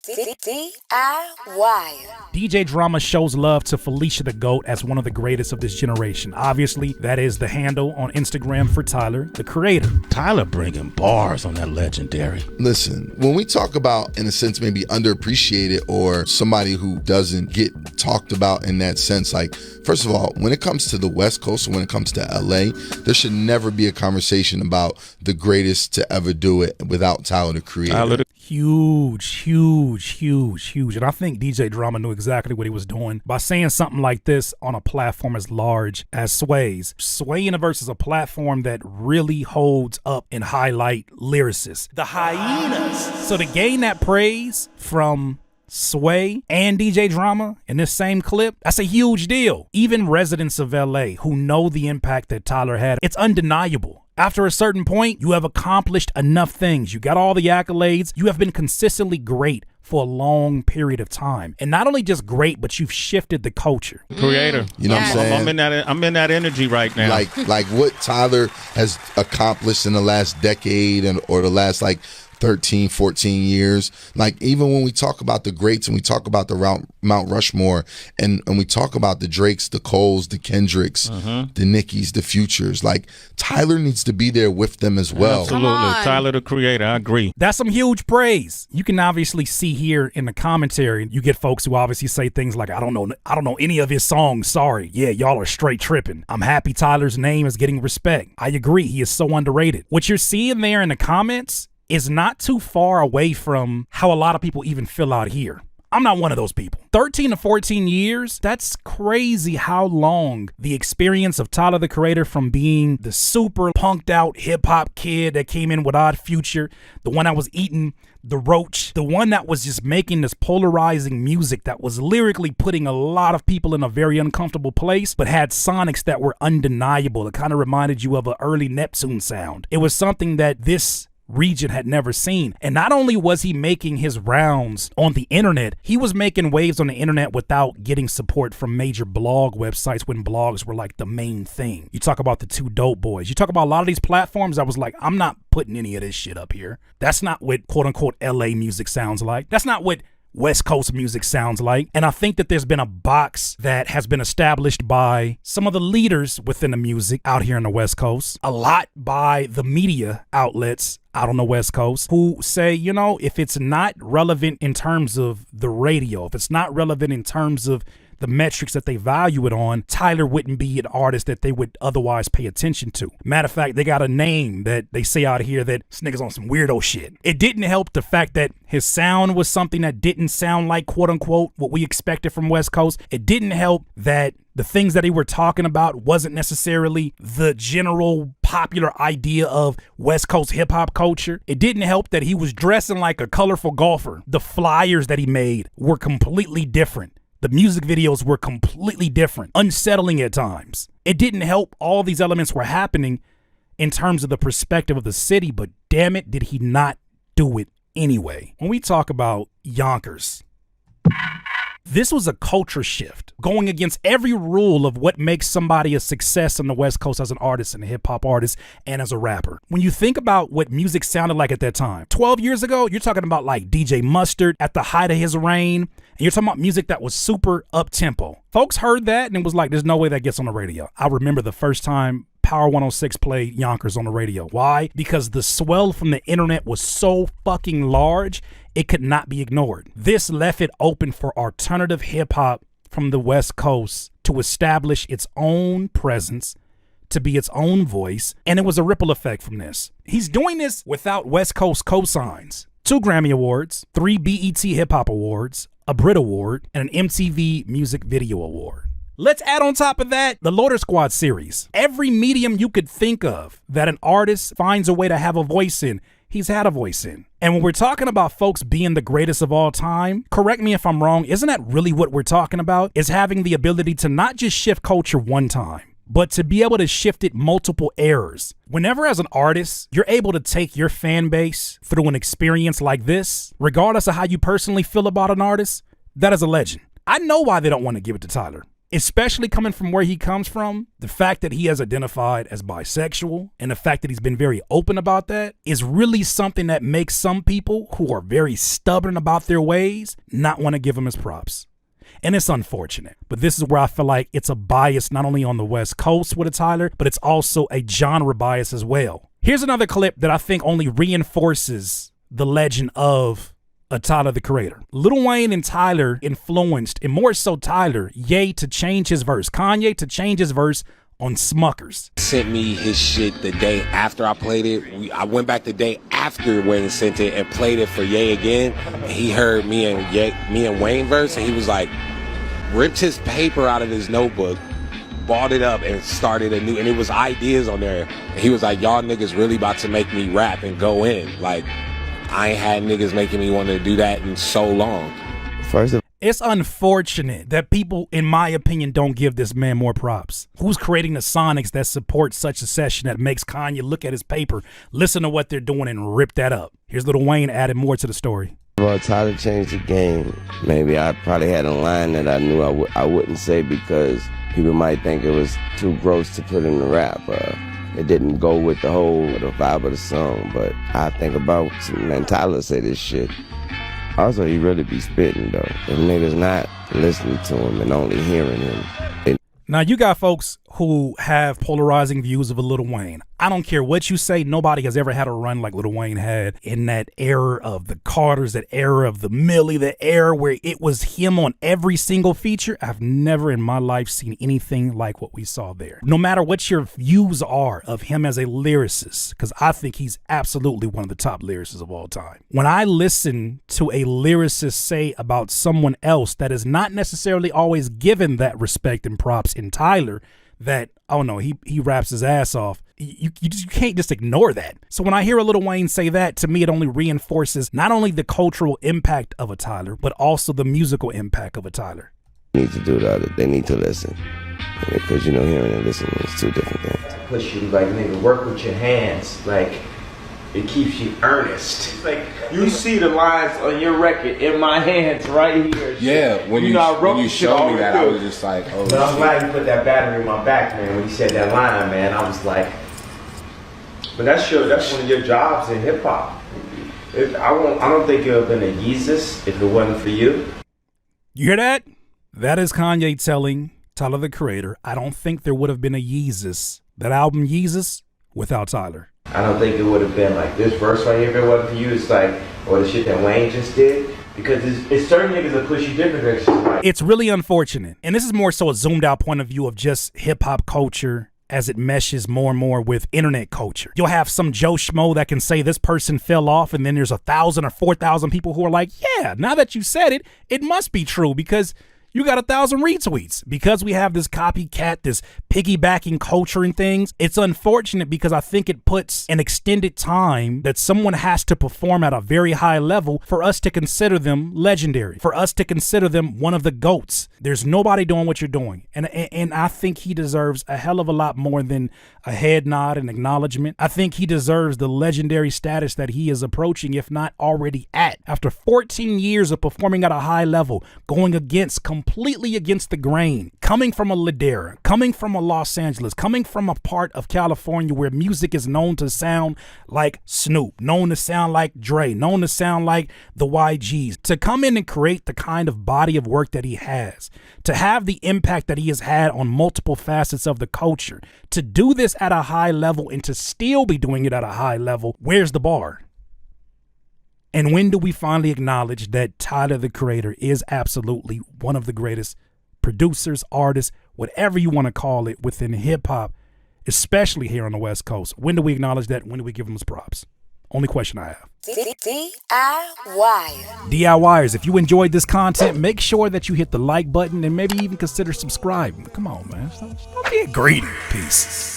DIY. DJ Drama shows love to Felicia the GOAT as one of the greatest of this generation. Obviously, that is the handle on Instagram for Tyler, the creator. Tyler bringing bars on that legendary. Listen, when we talk about, in a sense, maybe underappreciated or somebody who doesn't get talked about in that sense, like, first of all, when it comes to the West Coast or when it comes to LA, there should never be a conversation about the greatest to ever do it without Tyler, the creator. Huge. And I think DJ Drama knew exactly what he was doing by saying something like this on a platform as large as Sway's. Sway Universe is a platform that really holds up and highlight lyricists. The hyenas. So to gain that praise from Sway and DJ Drama in this same clip, that's a huge deal. Even residents of LA who know the impact that Tyler had, it's undeniable. After a certain point, you have accomplished enough things. You got all the accolades. You have been consistently great for a long period of time. And not only just great, but you've shifted the culture. Creator. You know what I'm saying? I'm in that energy right now. Like what Tyler has accomplished in the last decade or the last 13, 14 years. Like, even when we talk about the greats and we talk about the Mount Rushmore and we talk about the Drakes, the Coles, the Kendricks, the Nickys, the Futures, like, Tyler needs to be there with them as well. Absolutely. Tyler, the creator. I agree. That's some huge praise. You can obviously see here in the commentary, you get folks who obviously say things like, I don't know any of his songs. Sorry. Yeah, y'all are straight tripping. I'm happy Tyler's name is getting respect. I agree. He is so underrated. What you're seeing there in the comments is not too far away from how a lot of people even feel out here. I'm not one of those people. 13 to 14 years, that's crazy how long the experience of Tyler, the creator, from being the super punked out hip hop kid that came in with Odd Future, the one that was eating the roach, the one that was just making this polarizing music that was lyrically putting a lot of people in a very uncomfortable place, but had sonics that were undeniable. It kind of reminded you of an early Neptune sound. It was something that this region had never seen. And not only was he making his rounds on the internet, he was making waves on the internet without getting support from major blog websites when blogs were like the main thing. You talk about the Two Dope Boys. You talk about a lot of these platforms. I was like, I'm not putting any of this shit up here. That's not what quote unquote LA music sounds like. That's not what West Coast music sounds like. And I think that there's been a box that has been established by some of the leaders within the music out here in the West Coast, a lot by the media outlets out on the West Coast, who say, if it's not relevant in terms of the radio, if it's not relevant in terms of the metrics that they value it on, Tyler wouldn't be an artist that they would otherwise pay attention to. Matter of fact, they got a name that they say out here that this nigga's on some weirdo shit. It didn't help the fact that his sound was something that didn't sound like, quote unquote, what we expected from West Coast. It didn't help that the things that he were talking about wasn't necessarily the general popular idea of West Coast hip hop culture. It didn't help that he was dressing like a colorful golfer. The flyers that he made were completely different. The music videos were completely different, unsettling at times. It didn't help all these elements were happening in terms of the perspective of the city, but damn it, did he not do it anyway. When we talk about Yonkers, this was a culture shift, going against every rule of what makes somebody a success on the West Coast as an artist and a hip hop artist and as a rapper. When you think about what music sounded like at that time, 12 years ago, you're talking about like DJ Mustard at the height of his reign, and you're talking about music that was super up-tempo. Folks heard that and it was like, there's no way that gets on the radio. I remember the first time Power 106 played Yonkers on the radio. Why? Because the swell from the internet was so fucking large, it could not be ignored. This left it open for alternative hip hop from the West Coast to establish its own presence, to be its own voice, and it was a ripple effect from this. He's doing this without West Coast cosigns. 2 Grammy Awards, 3 BET Hip Hop Awards, a Brit Award, and an MTV Music Video Award. Let's add on top of that the Loader Squad series. Every medium you could think of that an artist finds a way to have a voice in, he's had a voice in. And when we're talking about folks being the greatest of all time, correct me if I'm wrong, isn't that really what we're talking about? Is having the ability to not just shift culture one time, but to be able to shift it multiple eras. Whenever as an artist, you're able to take your fan base through an experience like this, regardless of how you personally feel about an artist, that is a legend. I know why they don't want to give it to Tyler. especially coming from where he comes from, the fact that he has identified as bisexual and the fact that he's been very open about that is really something that makes some people who are very stubborn about their ways not want to give him his props. And it's unfortunate, but this is where I feel like it's a bias not only on the West Coast with a Tyler, but it's also a genre bias as well. Here's another clip that I think only reinforces the legend of a Tyler the Creator. Lil Wayne and Tyler influenced, and more so Tyler, Ye to change his verse, Kanye to change his verse on Smuckers. Sent me his shit the day after I played it. I went back the day after Wayne sent it and played it for Ye again. And he heard me and Wayne verse, and he was like, ripped his paper out of his notebook, balled it up, and started a new, and it was ideas on there. And he was like, y'all niggas really about to make me rap and go in. Like, I ain't had niggas making me want to do that in so long. It's unfortunate that people, in my opinion, don't give this man more props. Who's creating the sonics that support such a session that makes Kanye look at his paper, listen to what they're doing, and rip that up? Here's Lil Wayne adding more to the story. Well, Tyler changed the game. Maybe I probably had a line that I knew I wouldn't say because people might think it was too gross to put in the rap. It didn't go with the vibe of the song. But I think about, man, Tyler say this shit. Also, he really be spitting, though. If niggas not listening to him and only hearing him. Now, you got folks who have polarizing views of a Lil Wayne. I don't care what you say. Nobody has ever had a run like Lil Wayne had in that era of the Carters, that era of the Millie, the era where it was him on every single feature. I've never in my life seen anything like what we saw there. No matter what your views are of him as a lyricist, because I think he's absolutely one of the top lyricists of all time. When I listen to a lyricist say about someone else that is not necessarily always given that respect and props in Tyler, that, oh no, he raps his ass off. You can't just ignore that. So when I hear a Lil Wayne say that, to me it only reinforces not only the cultural impact of a Tyler, but also the musical impact of a Tyler. Need to do the other. They need to listen. Because, hearing and listening is two different things. Push you, like, nigga, work with your hands. Like, it keeps you earnest. Like, you see the lines on your record in my hands right here. Yeah, when you showed me that, I was just like, oh, but I'm glad you put that battery in my back, man. When you said that line, man, I was like, but that's one of your jobs in hip hop. I don't think it would have been a Yeezus if it wasn't for you. You hear that? That is Kanye telling Tyler the Creator, I don't think there would have been a Yeezus, that album Yeezus, without Tyler. I don't think it would have been like this verse right here if it wasn't for you. It's like, or the shit that Wayne just did. Because it's certain niggas that push you different directions. Like, it's really unfortunate. And this is more so a zoomed out point of view of just hip hop culture as it meshes more and more with internet culture. You'll have some Joe Schmo that can say this person fell off, and then there's 1,000 or 4,000 people who are like, yeah, now that you said it, it must be true because you got 1,000 retweets. Because we have this copycat, this piggybacking culture and things, it's unfortunate because I think it puts an extended time that someone has to perform at a very high level for us to consider them legendary, for us to consider them one of the GOATs. There's nobody doing what you're doing. And I think he deserves a hell of a lot more than a head nod and acknowledgement. I think he deserves the legendary status that he is approaching, if not already at. After 14 years of performing at a high level, going completely against the grain, coming from a Ladera, coming from a Los Angeles, coming from a part of California where music is known to sound like Snoop, known to sound like Dre, known to sound like the YGs, to come in and create the kind of body of work that he has, to have the impact that he has had on multiple facets of the culture, to do this at a high level and to still be doing it at a high level, where's the bar? And when do we finally acknowledge that Tyler the Creator is absolutely one of the greatest producers, artists, whatever you want to call it within hip hop, especially here on the West Coast? When do we acknowledge that? When do we give him his props? Only question I have. DIYers, if you enjoyed this content, make sure that you hit the like button and maybe even consider subscribing. Come on, man. Stop being greedy. Peace.